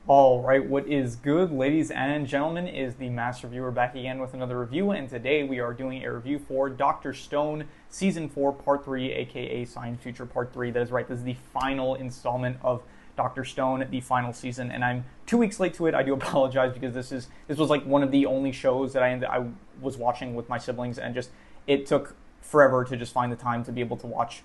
All right, what is good, ladies and gentlemen, is the Master Viewer back again with another review, and today we are doing a review for Dr. Stone Season 4, Part 3, aka Science Future Part 3. That is right, this is the final installment of Dr. Stone, the final season, and I'm 2 weeks late to it. I do apologize because this was like one of the only shows that I was watching with my siblings, and just it took forever to just find the time to be able to watch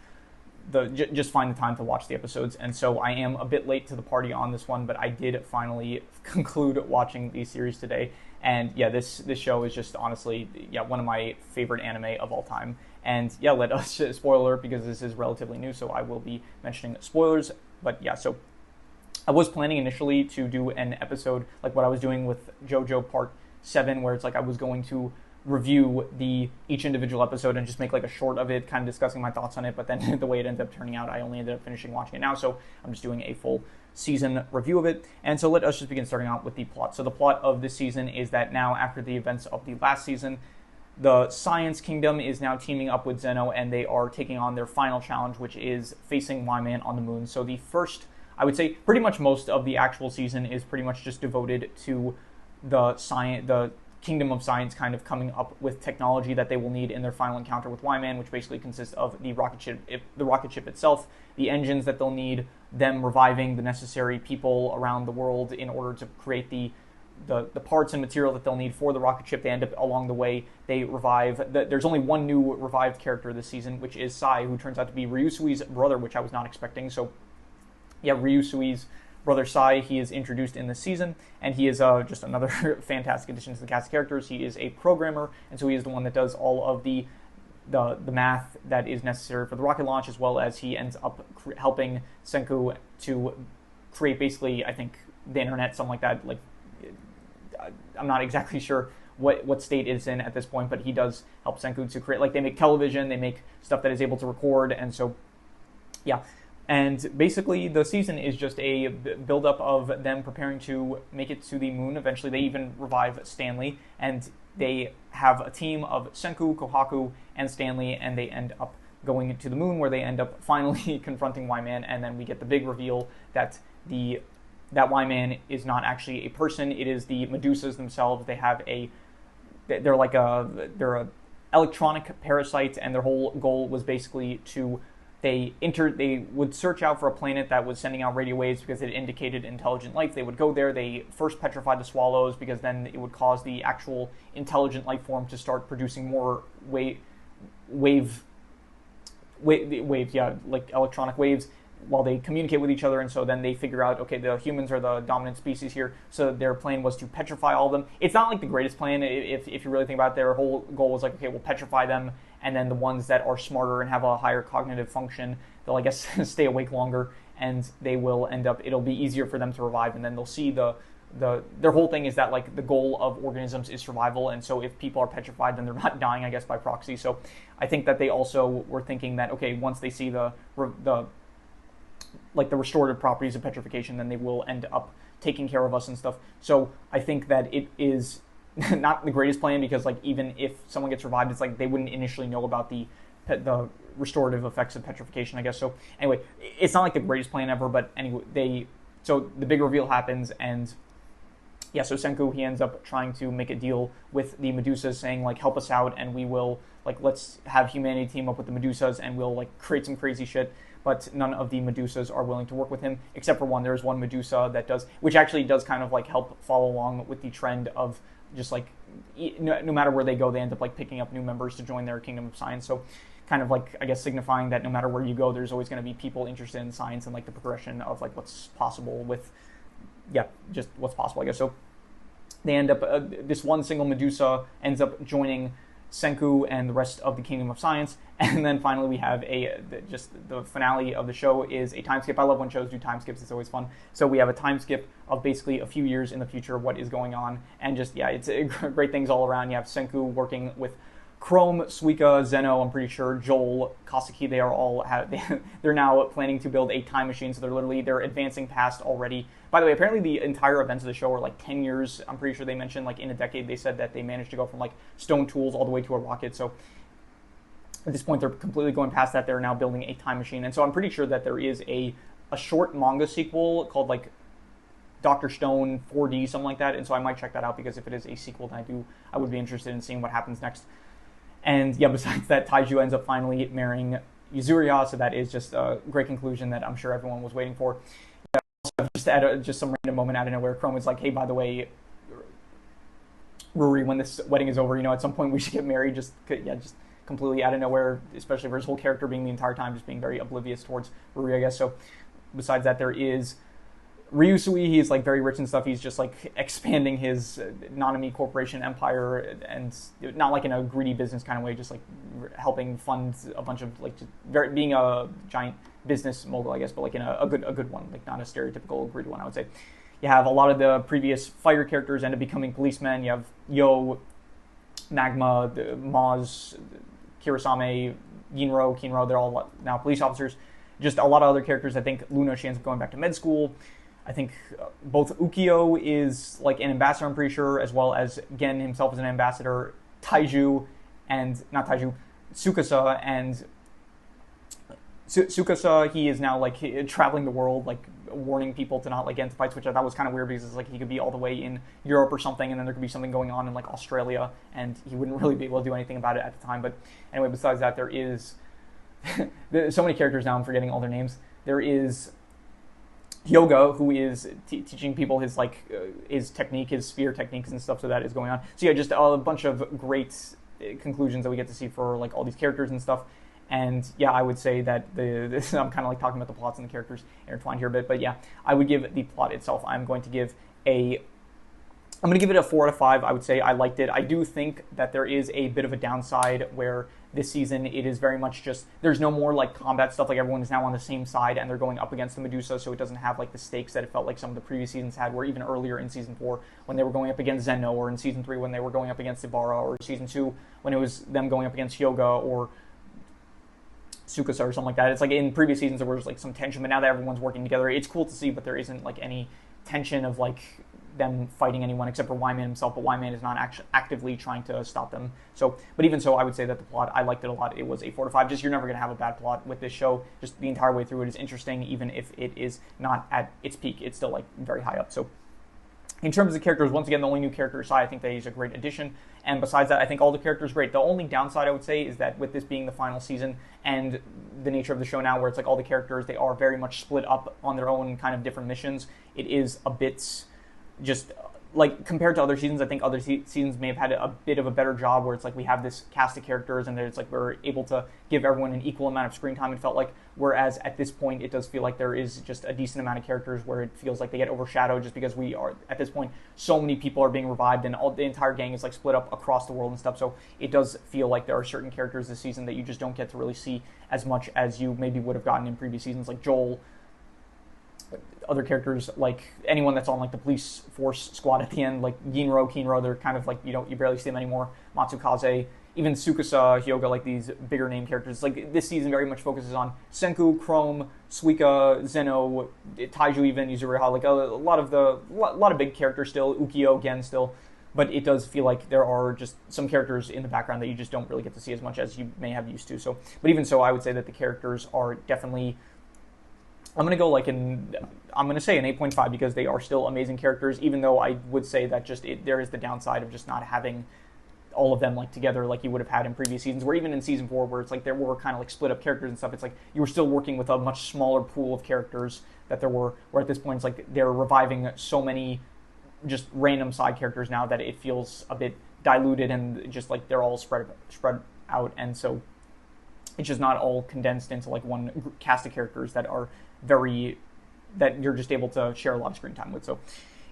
just find the time to watch the episodes, and so I am a bit late to the party on this one, but I did finally conclude watching the series today. And yeah, this show is just honestly, yeah, one of my favorite anime of all time. And yeah, let us spoiler alert, because this is relatively new, so I will be mentioning spoilers. But yeah, so I was planning initially to do an episode like what I was doing with JoJo Part 7, where it's like I was going to review each individual episode and just make like a short of it, kind of discussing my thoughts on it. But then the way it ended up turning out, I only ended up finishing watching it now, so I'm just doing a full season review of it. And so let us just begin starting out with the plot. So the plot of this season is that now, after the events of the last season, the Science Kingdom is now teaming up with Zeno, and they are taking on their final challenge, which is facing Y-Man on the moon. So the first, I would say, pretty much most of the actual season is pretty much just devoted to the Kingdom of Science kind of coming up with technology that they will need in their final encounter with Y-Man, which basically consists of the rocket ship itself, the engines that they'll need, them reviving the necessary people around the world in order to create the parts and material that they'll need for the rocket ship. They end up, along the way, they revive. There's only one new revived character this season, which is Sai, who turns out to be Ryusui's brother, which I was not expecting. So yeah, Ryusui's brother Sai, he is introduced in this season, and he is just another fantastic addition to the cast of characters. He is a programmer, and so he is the one that does all of the math that is necessary for the rocket launch, as well as he ends up helping Senku to create, basically, I think, the internet, something like that. Like, I'm not exactly sure what state it's in at this point, but he does help Senku to create, like, they make television, they make stuff that is able to record, and so, yeah. And basically, the season is just a build-up of them preparing to make it to the moon. Eventually, they even revive Stanley, and they have a team of Senku, Kohaku, and Stanley, and they end up going to the moon, where they end up finally confronting Y-Man, and then we get the big reveal that that Y-Man is not actually a person. It is the Medusas themselves. They're a electronic parasite, and their whole goal was basically to they would search out for a planet that was sending out radio waves because it indicated intelligent life. They would go there. They first petrified the swallows, because then it would cause the actual intelligent life form to start producing more waves, yeah, like electronic waves, while they communicate with each other. And so then they figure out, okay, the humans are the dominant species here, so their plan was to petrify all of them. It's not like the greatest plan, if you really think about it. Their whole goal was like, okay, we'll petrify them, and then the ones that are smarter and have a higher cognitive function, they'll, I guess, stay awake longer, and they will end up, it'll be easier for them to revive, and then they'll see their whole thing is that, like, the goal of organisms is survival, and so if people are petrified, then they're not dying, I guess, by proxy. So I think that they also were thinking that, okay, once they see the restorative properties of petrification, then they will end up taking care of us and stuff. So I think that it is not the greatest plan, because, like, even if someone gets revived, it's like they wouldn't initially know about the restorative effects of petrification, I guess. So anyway, it's not like the greatest plan ever, but anyway, so the big reveal happens, and yeah, so Senku, he ends up trying to make a deal with the Medusas, saying, like, help us out, and we will, like, let's have humanity team up with the Medusas, and we'll, like, create some crazy shit. But none of the Medusas are willing to work with him, except for one. There's one Medusa that does, which actually does kind of, like, help follow along with the trend of just, like, no matter where they go, they end up, like, picking up new members to join their Kingdom of Science. So kind of, like, I guess, signifying that no matter where you go, there's always going to be people interested in science and, like, the progression of, like, what's possible with, yeah, just what's possible, I guess. So they end up, this one single Medusa ends up joining Senku and the rest of the Kingdom of Science, and then finally we have just the finale of the show is a time skip. I love when shows do time skips; it's always fun. So we have a time skip of basically a few years in the future of what is going on, and just, yeah, it's great things all around. You have Senku working with Chrome, Suika, Zeno, I'm pretty sure, Joel, Kasaki, they're now planning to build a time machine, so they're advancing past already. By the way, apparently the entire events of the show are like 10 years. I'm pretty sure they mentioned, like, in a decade, they said that they managed to go from, like, stone tools all the way to a rocket. So at this point, they're completely going past that. They're now building a time machine. And so I'm pretty sure that there is a short manga sequel called, like, Dr. Stone 4D, something like that, and so I might check that out, because if it is a sequel, then I would be interested in seeing what happens next. And yeah, besides that, Taiju ends up finally marrying Yuzuriha, so that is just a great conclusion that I'm sure everyone was waiting for. Yeah, also, just some random moment out of nowhere, Chrome is like, hey, by the way, Ruri, when this wedding is over, at some point we should get married. Just completely out of nowhere, especially for his whole character being the entire time just being very oblivious towards Ruri, I guess. So besides that, there is Ryusui. He's like very rich and stuff. He's just like expanding his Nanami Corporation empire, and not like in a greedy business kind of way, just like helping fund a bunch of like being a giant business mogul, I guess, but like in a good one, like not a stereotypical greedy one, I would say. You have a lot of the previous fighter characters end up becoming policemen. You have Yo, Magma, Maz, Kirasame, Kinro, they're all now police officers. Just a lot of other characters. I think Luna, she ends up going back to med school. I think both Ukyo is like an ambassador, I'm pretty sure, as well as Gen himself is an ambassador. Taiju and, not Taiju, Tsukasa and Tsukasa, he is now like traveling the world, like warning people to not like get into fights, which I thought was kind of weird, because it's like he could be all the way in Europe or something, and then there could be something going on in like Australia, and he wouldn't really be able to do anything about it at the time. But anyway, besides that, there is there's so many characters now, I'm forgetting all their names. There is Yoga, who is teaching people his his technique, his sphere techniques and stuff, so that is going on. So yeah, just a bunch of great conclusions that we get to see for like all these characters and stuff. And yeah, I would say that I'm kind of like talking about the plots and the characters intertwined here a bit, but yeah, I would give the plot itself, I'm going to give it a 4 out of 5. I would say I liked it. I do think that there is a bit of a downside where this season it is very much just, there's no more like combat stuff, like everyone is now on the same side and they're going up against the Medusa, so it doesn't have like the stakes that it felt like some of the previous seasons had, where even earlier in season 4 when they were going up against Zeno, or in season 3 when they were going up against Ibarra, or season 2 when it was them going up against Hyoga or Tsukasa or something like that. It's like in previous seasons there was like some tension, but now that everyone's working together, it's cool to see, but there isn't like any tension of like them fighting anyone except for Wyman himself, but Wyman is not actively trying to stop them. So, but even so, I would say that the plot, I liked it a lot. It was a 4 to 5. Just, you're never going to have a bad plot with this show. Just the entire way through it is interesting, even if it is not at its peak. It's still like very high up. So in terms of the characters, once again, the only new character aside, I think that he's a great addition. And besides that, I think all the characters are great. The only downside, I would say, is that with this being the final season and the nature of the show now, where it's like all the characters, they are very much split up on their own kind of different missions, it is a bit just like compared to other seasons, I think other seasons may have had a bit of a better job, where it's like we have this cast of characters and it's like we're able to give everyone an equal amount of screen time, it felt like. Whereas at this point, it does feel like there is just a decent amount of characters where it feels like they get overshadowed, just because we are, at this point, so many people are being revived and the entire gang is like split up across the world and stuff. So it does feel like there are certain characters this season that you just don't get to really see as much as you maybe would have gotten in previous seasons, like Joel, other characters, like anyone that's on like the police force squad at the end, like Kinro, they're kind of like, you barely see them anymore. Matsukaze, even Tsukasa, Hyoga, like these bigger name characters. Like this season very much focuses on Senku, Chrome, Suika, Zeno, Taiju, even Yuzuriha, like a lot of big characters still, Ukyo, Gen still. But it does feel like there are just some characters in the background that you just don't really get to see as much as you may have used to. So, but even so, I would say that the characters are definitely, I'm going to say an 8.5, because they are still amazing characters, even though I would say that there is the downside of just not having all of them like together like you would have had in previous seasons, where even in season 4, where it's like there were kind of like split up characters and stuff, it's like you were still working with a much smaller pool of characters that there were, where at this point it's like they're reviving so many just random side characters now that it feels a bit diluted and just like they're all spread out, and so it's just not all condensed into like one cast of characters that you're just able to share a lot of screen time with. So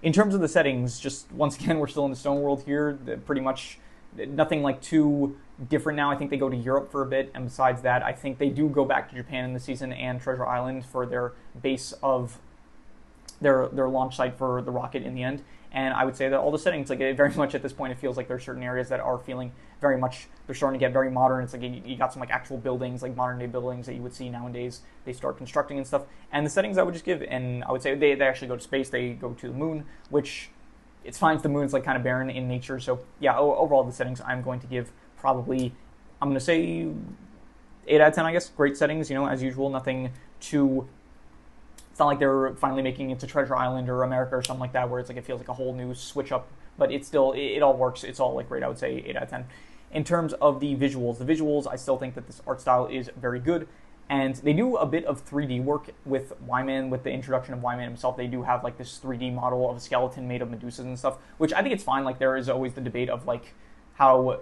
in terms of the settings, just once again, we're still in the Stone World here. Pretty much nothing like too different now. I think they go to Europe for a bit, and besides that, I think they do go back to Japan in the season and Treasure Island for their base of their launch site for the rocket in the end. And I would say that all the settings, like very much at this point, it feels like there are certain areas that are feeling very much, they're starting to get very modern. It's like you got some like actual buildings, like modern day buildings that you would see nowadays. They start constructing and stuff. And the settings I would just give, and I would say they actually go to space, they go to the moon, which it's fine if the moon's like kind of barren in nature. So yeah, overall the settings I'm going to give probably, I'm going to say 8 out of 10, I guess. Great settings, as usual, nothing too It's not like they're finally making it to Treasure Island or America or something like that, where it's like it feels like a whole new switch up. But it's still, it all works. It's all like great. I would say 8 out of 10. In terms of the visuals, I still think that this art style is very good. And they do a bit of 3D work with Wyman, with the introduction of Wyman himself. They do have like this 3D model of a skeleton made of Medusas and stuff, which I think it's fine. Like there is always the debate of like how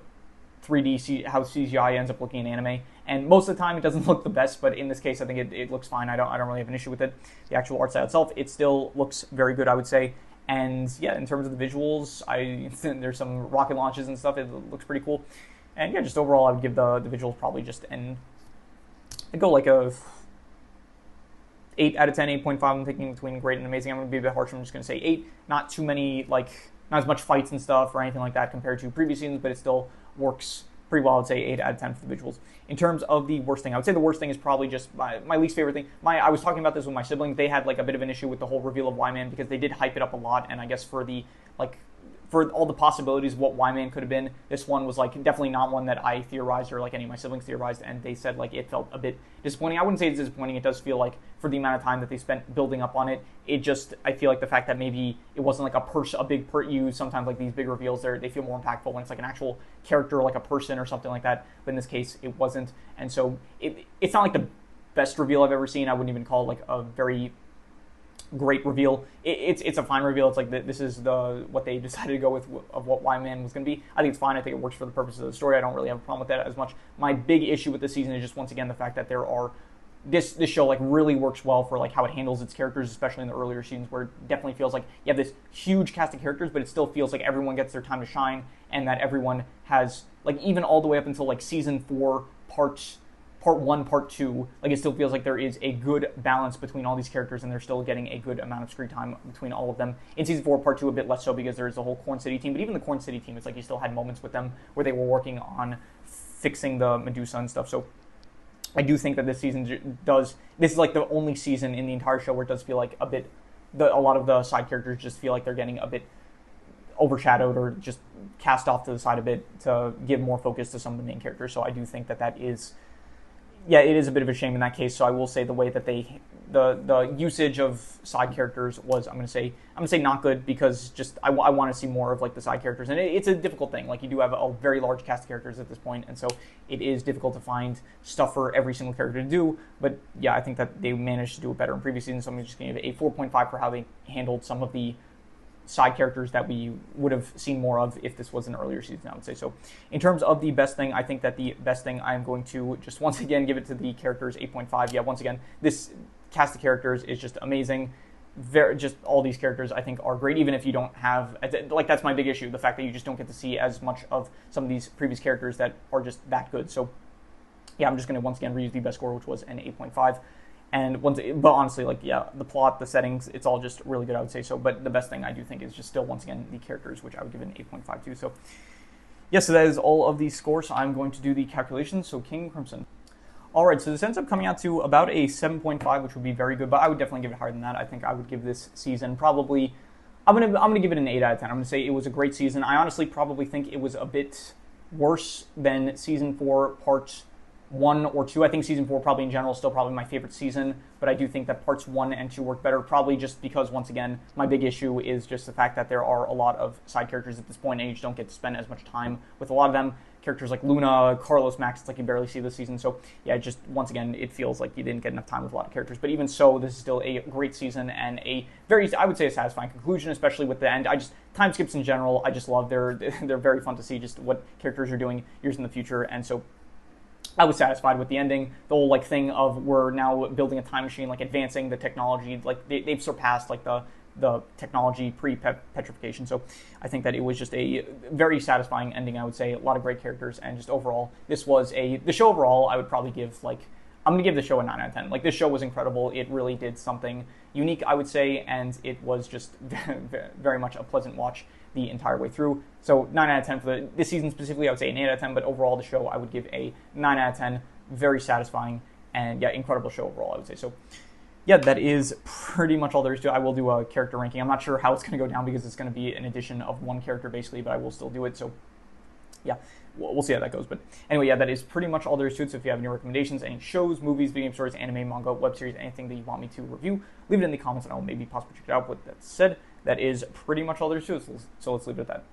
3D, how CGI ends up looking in anime. And most of the time it doesn't look the best, but in this case I think it looks fine. I don't really have an issue with it. The actual art style itself, it still looks very good, I would say. And yeah, in terms of the visuals, there's some rocket launches and stuff. It looks pretty cool. And yeah, just overall I would give the visuals probably just I'd go like a 8 out of 10, 8.5. I'm thinking between great and amazing. I'm going to be a bit harsh. I'm just going to say 8. Not too many, like, not as much fights and stuff or anything like that compared to previous seasons, but it still works pretty well. I'd say 8 out of 10 for the visuals. In terms of the worst thing, I would say the worst thing is probably just my least favorite thing. I was talking about this with my siblings. They had like a bit of an issue with the whole reveal of Wyman because they did hype it up a lot, and I guess for all the possibilities of what Wyman could have been, this one was like definitely not one that I theorized or like any of my siblings theorized, and they said like it felt a bit disappointing. I wouldn't say it's disappointing. It does feel like for the amount of time that they spent building up on it, I feel like the fact that maybe it wasn't like you sometimes like these big reveals they feel more impactful when it's like an actual character, like a person or something like that. But in this case, it wasn't, and so it's not like the best reveal I've ever seen. I wouldn't even call it like a very great reveal. It's a fine reveal. It's like this is what they decided to go with of what Wyman was going to be. I think it's fine. I think it works for the purposes of the story. I don't really have a problem with that as much. My big issue with the season is just once again the fact that this show like really works well for like how it handles its characters, especially in the earlier seasons where it definitely feels like you have this huge cast of characters, but it still feels like everyone gets their time to shine, and that everyone has like even all the way up until like season 4 part 1, part 2, like it still feels like there is a good balance between all these characters, and they're still getting a good amount of screen time between all of them. In season 4, part 2, a bit less so because there's the whole Corn City team, but even the Corn City team, it's like you still had moments with them where they were working on fixing the Medusa and stuff. So I do think that this season this is like the only season in the entire show where it does feel like a lot of the side characters just feel like they're getting a bit overshadowed or just cast off to the side a bit to give more focus to some of the main characters. So I do think that is, yeah, it is a bit of a shame in that case. So I will say the way that the usage of side characters was, I'm gonna say not good, because just I want to see more of like the side characters, and it's a difficult thing. Like you do have a very large cast of characters at this point, and so it is difficult to find stuff for every single character to do. But yeah, I think that they managed to do it better in previous seasons. So I'm just gonna give it a 4.5 for how they handled some of the side characters that we would have seen more of if this was an earlier season, I would say. So in terms of the best thing, I think that the best thing, I'm going to just once again give it to the characters, 8.5. Yeah, once again, this cast of characters is just amazing. Just all these characters I think are great, even if you don't have, like, that's my big issue, the fact that you just don't get to see as much of some of these previous characters that are just that good. So yeah, I'm just going to once again reuse the best score, which was an 8.5. But honestly, like, yeah, the plot, the settings, it's all just really good, I would say. So, but the best thing I do think is just still, once again, the characters, which I would give an 8.5 to. So, yeah, so that is all of these scores. So I'm going to do the calculations. So, King Crimson. All right, so this ends up coming out to about a 7.5, which would be very good, but I would definitely give it higher than that. I think I would give this season probably, I'm gonna give it an 8 out of 10. I'm gonna say it was a great season. I honestly probably think it was a bit worse than season 4, part 1 or 2. I think season 4 probably in general is still probably my favorite season, but I do think that parts 1 and 2 work better, probably just because, once again, my big issue is just the fact that there are a lot of side characters at this point, and you just don't get to spend as much time with a lot of them. Characters like Luna, Carlos, Max, it's like you barely see this season. So yeah, just once again, it feels like you didn't get enough time with a lot of characters. But even so, this is still a great season and a very, I would say, a satisfying conclusion, especially with the end. Time skips in general, I just love. They're very fun to see just what characters are doing years in the future. And so I was satisfied with the ending. The whole like thing of we're now building a time machine, like advancing the technology, like they've surpassed like the technology pre-petrification. So I think that it was just a very satisfying ending, I would say. A lot of great characters, and just overall, the show overall, I would probably give, like, I'm going to give the show a 9 out of 10. Like, this show was incredible. It really did something unique, I would say, and it was just very much a pleasant watch the entire way through. So 9 out of 10 for this season specifically, I would say an 8 out of 10, but overall the show, I would give a 9 out of 10. Very satisfying, and yeah, incredible show overall, I would say. So yeah, that is pretty much all there is to it. I will do a character ranking. I'm not sure how it's going to go down because it's going to be an addition of one character basically, but I will still do it. So yeah, we'll see how that goes. But anyway, yeah, that is pretty much all there is to it. So if you have any recommendations, any shows, movies, video game stories, anime, manga, web series, anything that you want me to review, leave it in the comments and I'll maybe possibly check it out. With that said, that is pretty much all there is to it. So let's leave it at that.